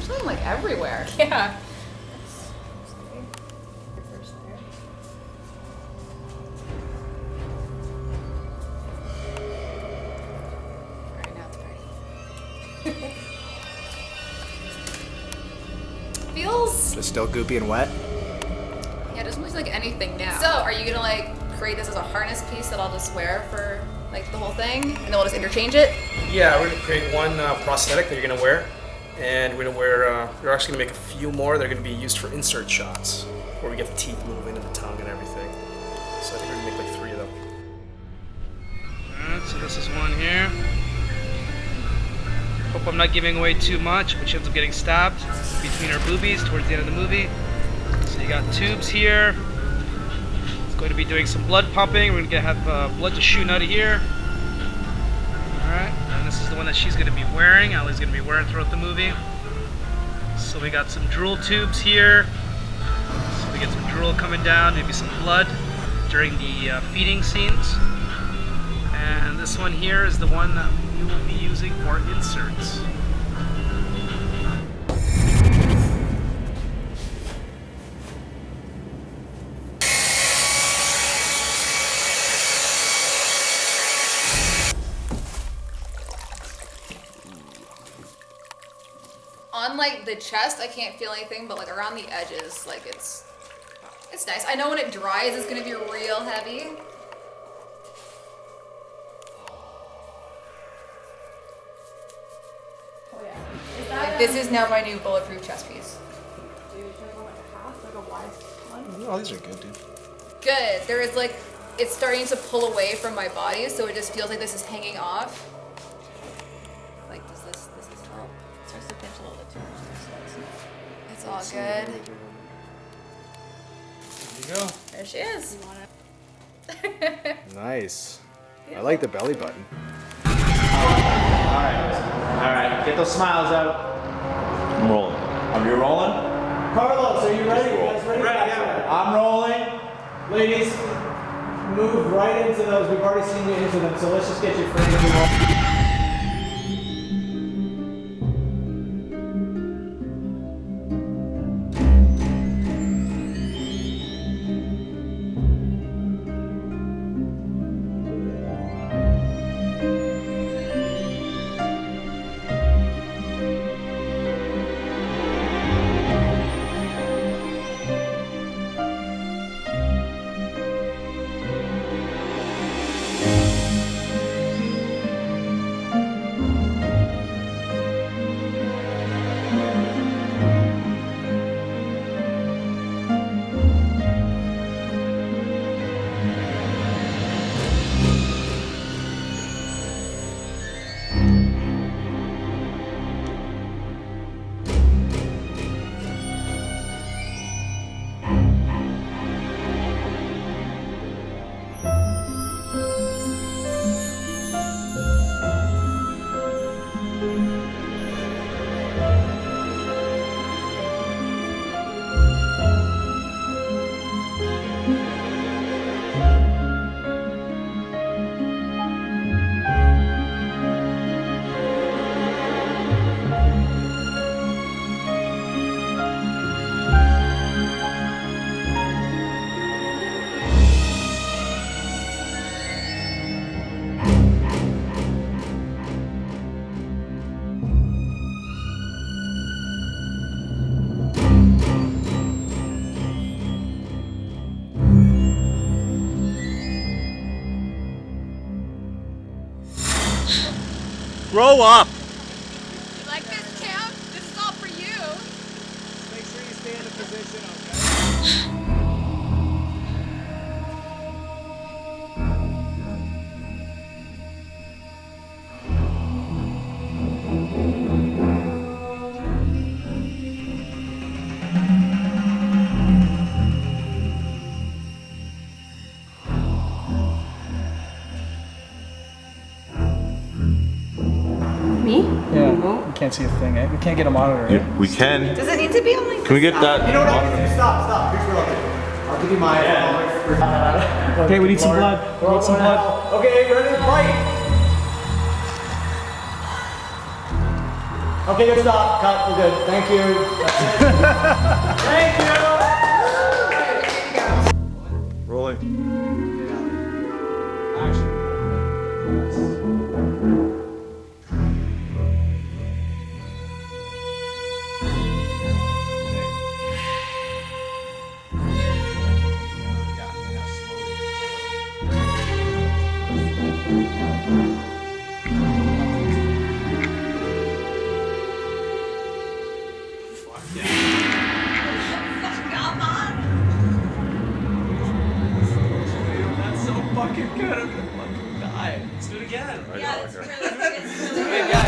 showing like everywhere. Yeah. Alright, now it's pretty. Feels... Just still goopy and wet? Yeah, it doesn't look like anything now. So, are you gonna like create this as a harness piece that I'll just wear for like the whole thing? And then we'll just interchange it? Yeah, we're gonna create one prosthetic that you're gonna wear. And we're gonna wear, we're actually gonna make a few more that are gonna be used for insert shots, where we get the teeth moving and the tongue and everything. So I think we're gonna make like 3 of them. Alright, so this is one here. Hope I'm not giving away too much, but she ends up getting stabbed between her boobies towards the end of the movie. So you got tubes here. It's going to be doing some blood pumping. We're gonna have blood just shooting out of here. Alright, and this is the one that she's going to be wearing. Allie's going to be wearing throughout the movie. So we got some drool tubes here. So we get some drool coming down, maybe some blood during the feeding scenes. And this one here is the one that we will be using for inserts. On like the chest, I can't feel anything, but like around the edges, like it's nice. I know when it dries, it's gonna be real heavy. Oh yeah. Is that This is now my new bulletproof chest piece. Dude, should I go like a half, like a wide one? Oh, these are good, dude. Good. There is like, it's starting to pull away from my body, so it just feels like this is hanging off. Like, does this help? It starts to pinch a little bit too much. It's all good. There you go. There she is. You want it? Nice. I like the belly button. Alright, get those smiles out. I'm rolling. You're rolling? Carlos, are you ready? You guys ready? Ready, yeah. I'm rolling. Ladies, move right into those. We've already seen you into them, so let's just get you free to roll. Grow up! You like this, champ? This is all for you. Make sure you stay in the position, okay? Yeah, we can't see a thing. We can't get a monitor. Right? We can. Does it need to be on like Can we get that? You know what I can do? Stop. Here's what I'll do. I'll give you my Okay, we need some blood. We need some blood. Okay, ready? Fight! Okay, good stop. Cut. We're good. Thank you. That's it. Thank you. Rolling. Action. That's so fucking good. I'm gonna fucking die. Let's do it again. I know, I know. It's really